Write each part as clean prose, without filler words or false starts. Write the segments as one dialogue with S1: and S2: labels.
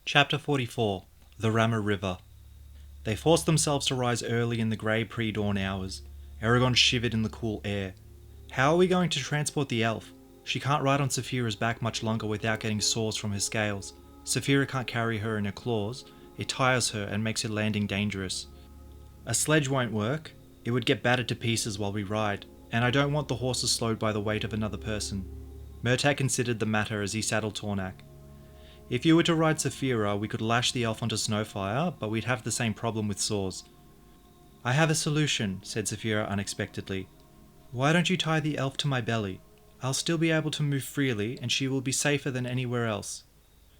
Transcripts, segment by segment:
S1: Chapter 44 The Ramr River. They forced themselves to rise early in the grey pre-dawn hours. Eragon shivered in the cool air. How are we going to transport the elf? She can't ride on Saphira's back much longer without getting sores from her scales. Saphira can't carry her in her claws. It tires her and makes her landing dangerous. A sledge won't work. It would get battered to pieces while we ride, and I don't want the horses slowed by the weight of another person. Murtagh considered the matter as he saddled Tornak. If you were to ride Saphira, we could lash the elf onto Snowfire, but we'd have the same problem with sores. I have a solution, said Saphira unexpectedly. Why don't you tie the elf to my belly? I'll still be able to move freely, and she will be safer than anywhere else.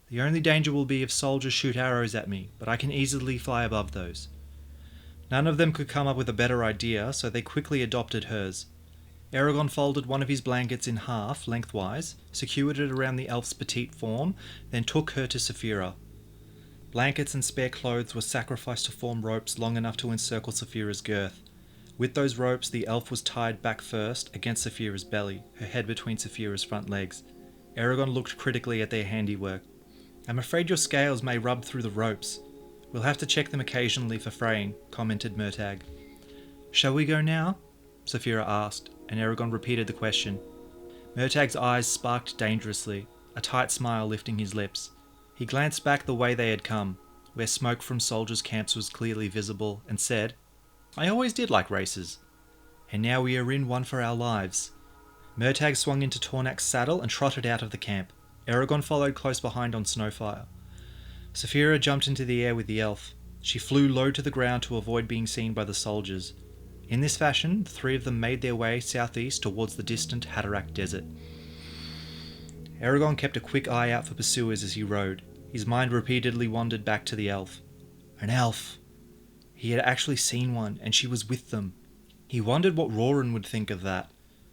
S1: The only danger will be if soldiers shoot arrows at me, but I can easily fly above those. None of them could come up with a better idea, so they quickly adopted hers. Eragon folded one of his blankets in half, lengthwise, secured it around the elf's petite form, then took her to Saphira. Blankets and spare clothes were sacrificed to form ropes long enough to encircle Saphira's girth. With those ropes, the elf was tied back first against Saphira's belly, her head between Saphira's front legs. Eragon looked critically at their handiwork. I'm afraid your scales may rub through the ropes. We'll have to check them occasionally for fraying, commented Murtagh. Shall we go now? Saphira asked, and Eragon repeated the question. Murtagh's eyes sparked dangerously, a tight smile lifting his lips. He glanced back the way they had come, where smoke from soldiers' camps was clearly visible, and said, I always did like races. And now we are in one for our lives. Murtagh swung into Tornak's saddle and trotted out of the camp. Eragon followed close behind on Snowfire. Saphira jumped into the air with the elf. She flew low to the ground to avoid being seen by the soldiers. In this fashion, the three of them made their way southeast towards the distant Hatterack Desert. Eragon kept a quick eye out for pursuers as he rode. His mind repeatedly wandered back to the elf. An elf! He had actually seen one, and she was with them. He wondered what Roran would think of that.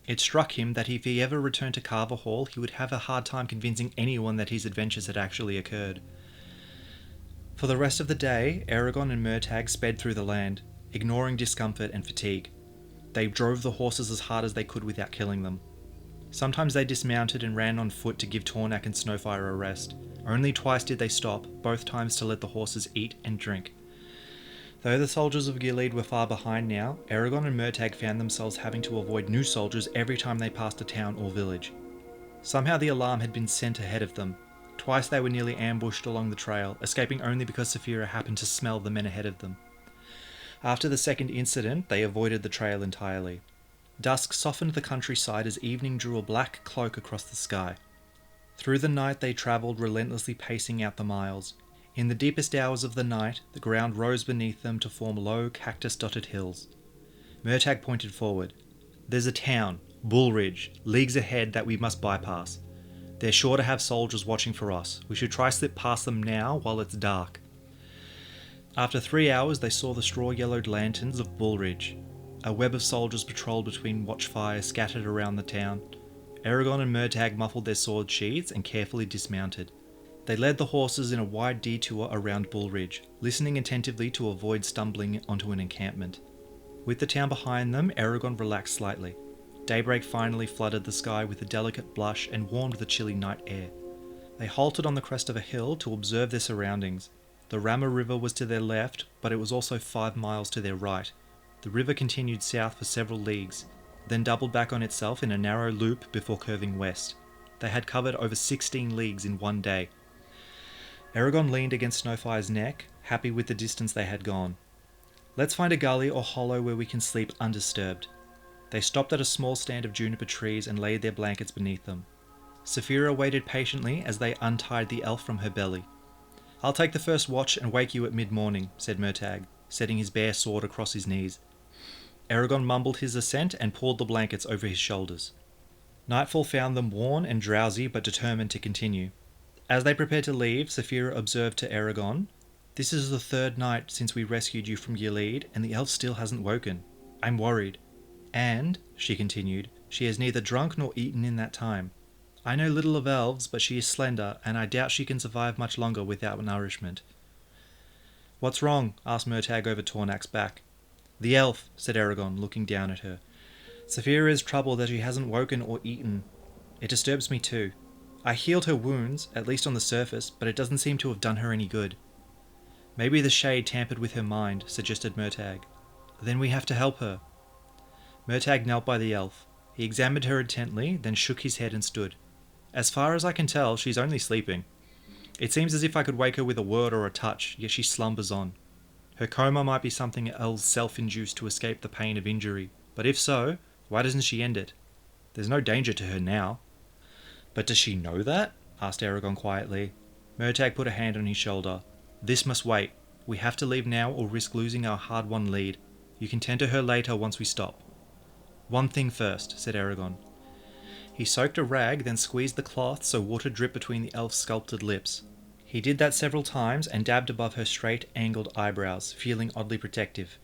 S1: It struck him that if he ever returned to Carver Hall, he would have a hard time convincing anyone that his adventures had actually occurred. For the rest of the day, Eragon and Murtagh sped through the land, ignoring discomfort and fatigue. They drove the horses as hard as they could without killing them. Sometimes they dismounted and ran on foot to give Tornak and Snowfire a rest. Only twice did they stop, both times to let the horses eat and drink. Though the soldiers of Gilead were far behind now, Eragon and Murtagh found themselves having to avoid new soldiers every time they passed a town or village. Somehow the alarm had been sent ahead of them. Twice they were nearly ambushed along the trail, escaping only because Saphira happened to smell the men ahead of them. After the second incident, they avoided the trail entirely. Dusk softened the countryside as evening drew a black cloak across the sky. Through the night they travelled, relentlessly pacing out the miles. In the deepest hours of the night, the ground rose beneath them to form low, cactus-dotted hills. Murtagh pointed forward. There's a town, Bullridge, leagues ahead that we must bypass. They're sure to have soldiers watching for us. We should try slip past them now while it's dark. After 3 hours, they saw the straw-yellowed lanterns of Bullridge. A web of soldiers patrolled between watchfires scattered around the town. Eragon and Murtagh muffled their sword sheaths and carefully dismounted. They led the horses in a wide detour around Bullridge, listening attentively to avoid stumbling onto an encampment. With the town behind them, Eragon relaxed slightly. Daybreak finally flooded the sky with a delicate blush and warmed the chilly night air. They halted on the crest of a hill to observe their surroundings. The Ramr River was to their left, but it was also 5 miles to their right. The river continued south for several leagues, then doubled back on itself in a narrow loop before curving west. They had covered over 16 leagues in one day. Eragon leaned against Snowfire's neck, happy with the distance they had gone. Let's find a gully or hollow where we can sleep undisturbed. They stopped at a small stand of juniper trees and laid their blankets beneath them. Saphira waited patiently as they untied the elf from her belly. I'll take the first watch and wake you at mid-morning, said Murtagh, setting his bare sword across his knees. Eragon mumbled his assent and pulled the blankets over his shoulders. Nightfall found them worn and drowsy but determined to continue. As they prepared to leave, Saphira observed to Eragon, This is the 3rd night since we rescued you from Gilead, and the elf still hasn't woken. I'm worried. And, she continued, she has neither drunk nor eaten in that time. I know little of elves, but she is slender, and I doubt she can survive much longer without nourishment. What's wrong? Asked Murtagh over Tornak's back. The elf, said Eragon, looking down at her. Saphira is troubled that she hasn't woken or eaten. It disturbs me too. I healed her wounds, at least on the surface, but it doesn't seem to have done her any good. Maybe the shade tampered with her mind, suggested Murtagh. Then we have to help her. Murtagh knelt by the elf. He examined her intently, then shook his head and stood. As far as I can tell, she's only sleeping. It seems as if I could wake her with a word or a touch, yet she slumbers on. Her coma might be something else self-induced to escape the pain of injury, but if so, why doesn't she end it? There's no danger to her now. But does she know that? Asked Eragon quietly. Murtagh put a hand on his shoulder. This must wait. We have to leave now or risk losing our hard-won lead. You can tend to her later once we stop. One thing first, said Eragon. He soaked a rag, then squeezed the cloth so water dripped between the elf's sculpted lips. He did that several times and dabbed above her straight, angled eyebrows, feeling oddly protective.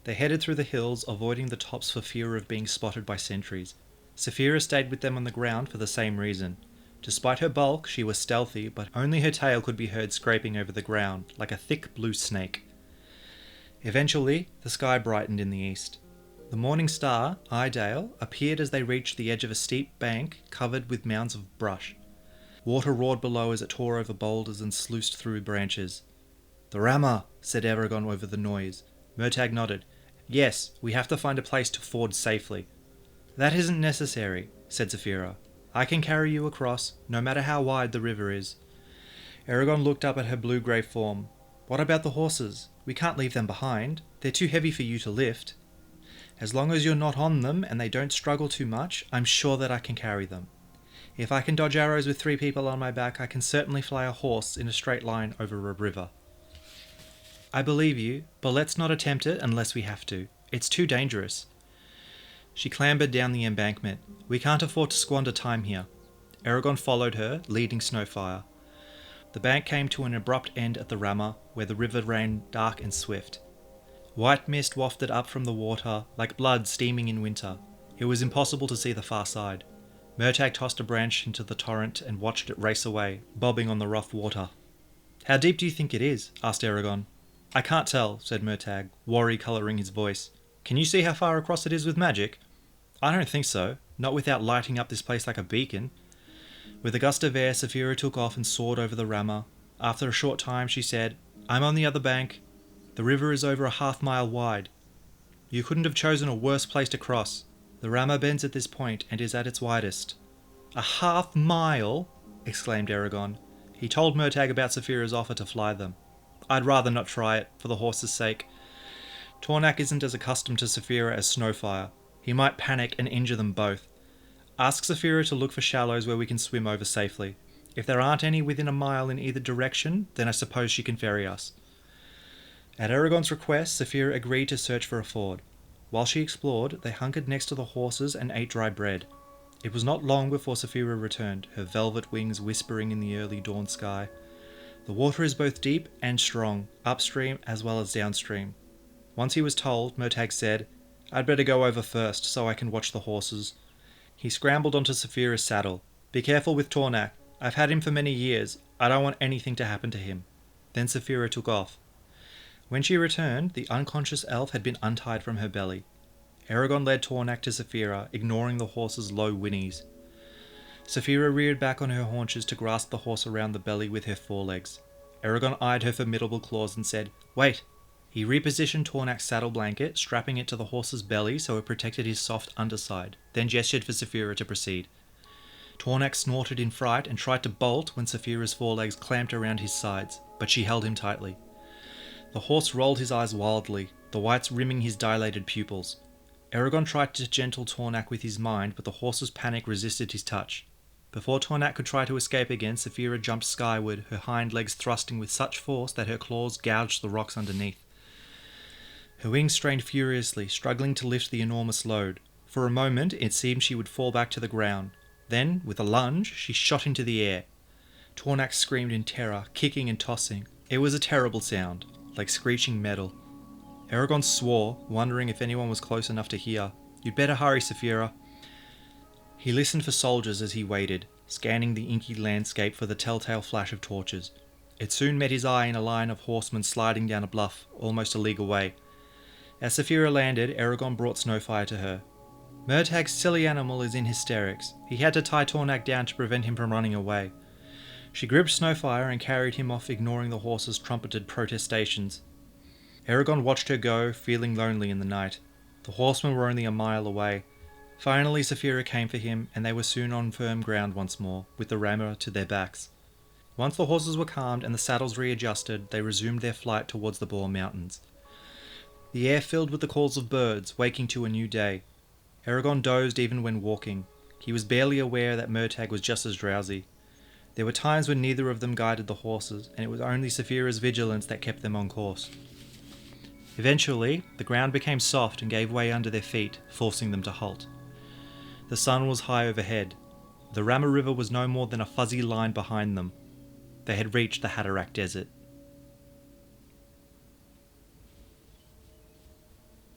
S1: They headed through the hills, avoiding the tops for fear of being spotted by sentries. Saphira stayed with them on the ground for the same reason. Despite her bulk, she was stealthy, but only her tail could be heard scraping over the ground, like a thick blue snake. Eventually, the sky brightened in the east. The morning star, Idale, appeared as they reached the edge of a steep bank covered with mounds of brush. Water roared below as it tore over boulders and sluiced through branches. The Ramr, said Eragon over the noise. Murtagh nodded. Yes, we have to find a place to ford safely. That isn't necessary, said Saphira. I can carry you across, no matter how wide the river is. Eragon looked up at her blue-grey form. What about the horses? We can't leave them behind. They're too heavy for you to lift. As long as you're not on them and they don't struggle too much, I'm sure that I can carry them. If I can dodge arrows with 3 people on my back, I can certainly fly a horse in a straight line over a river. I believe you, but let's not attempt it unless we have to. It's too dangerous. She clambered down the embankment. We can't afford to squander time here. Eragon followed her, leading Snowfire. The bank came to an abrupt end at the Ramr, where the river ran dark and swift. White mist wafted up from the water, like blood steaming in winter. It was impossible to see the far side. Murtagh tossed a branch into the torrent and watched it race away, bobbing on the rough water. How deep do you think it is? Asked Eragon. I can't tell, said Murtagh, worry colouring his voice. Can you see how far across it is with magic? I don't think so, not without lighting up this place like a beacon. With a gust of air, Saphira took off and soared over the Ramr. After a short time, she said, I'm on the other bank. The river is over a half-mile wide. You couldn't have chosen a worse place to cross. The Ramr bends at this point and is at its widest. A half-mile? Exclaimed Eragon. He told Murtagh about Saphira's offer to fly them. I'd rather not try it, for the horse's sake. Tornak isn't as accustomed to Saphira as Snowfire. He might panic and injure them both. Ask Saphira to look for shallows where we can swim over safely. If there aren't any within a mile in either direction, then I suppose she can ferry us. At Eragon's request, Saphira agreed to search for a ford. While she explored, they hunkered next to the horses and ate dry bread. It was not long before Saphira returned, her velvet wings whispering in the early dawn sky. The water is both deep and strong, upstream as well as downstream. Once he was told, Murtagh said, I'd better go over first, so I can watch the horses. He scrambled onto Saphira's saddle. Be careful with Tornak. I've had him for many years. I don't want anything to happen to him. Then Saphira took off. When she returned, the unconscious elf had been untied from her belly. Eragon led Tornak to Saphira, ignoring the horse's low whinnies. Saphira reared back on her haunches to grasp the horse around the belly with her forelegs. Eragon eyed her formidable claws and said, Wait! He repositioned Tornak's saddle blanket, strapping it to the horse's belly so it protected his soft underside, then gestured for Saphira to proceed. Tornak snorted in fright and tried to bolt when Saphira's forelegs clamped around his sides, but she held him tightly. The horse rolled his eyes wildly, the whites rimming his dilated pupils. Eragon tried to gentle Tornak with his mind, but the horse's panic resisted his touch. Before Tornak could try to escape again, Saphira jumped skyward, her hind legs thrusting with such force that her claws gouged the rocks underneath. Her wings strained furiously, struggling to lift the enormous load. For a moment, it seemed she would fall back to the ground. Then, with a lunge, she shot into the air. Tornak screamed in terror, kicking and tossing. It was a terrible sound, like screeching metal. Eragon swore, wondering if anyone was close enough to hear. You'd better hurry, Saphira. He listened for soldiers as he waited, scanning the inky landscape for the telltale flash of torches. It soon met his eye in a line of horsemen sliding down a bluff, almost a league away. As Saphira landed, Eragon brought Snowfire to her. Murtagh's silly animal is in hysterics. He had to tie Tornak down to prevent him from running away. She gripped Snowfire and carried him off, ignoring the horse's trumpeted protestations. Eragon watched her go, feeling lonely in the night. The horsemen were only a mile away. Finally Saphira came for him, and they were soon on firm ground once more, with the Ramr to their backs. Once the horses were calmed and the saddles readjusted, they resumed their flight towards the Boar Mountains. The air filled with the calls of birds, waking to a new day. Eragon dozed even when walking. He was barely aware that Murtagh was just as drowsy. There were times when neither of them guided the horses, and it was only Saphira's vigilance that kept them on course. Eventually, the ground became soft and gave way under their feet, forcing them to halt. The sun was high overhead. The Ramr River was no more than a fuzzy line behind them. They had reached the Hatterack Desert.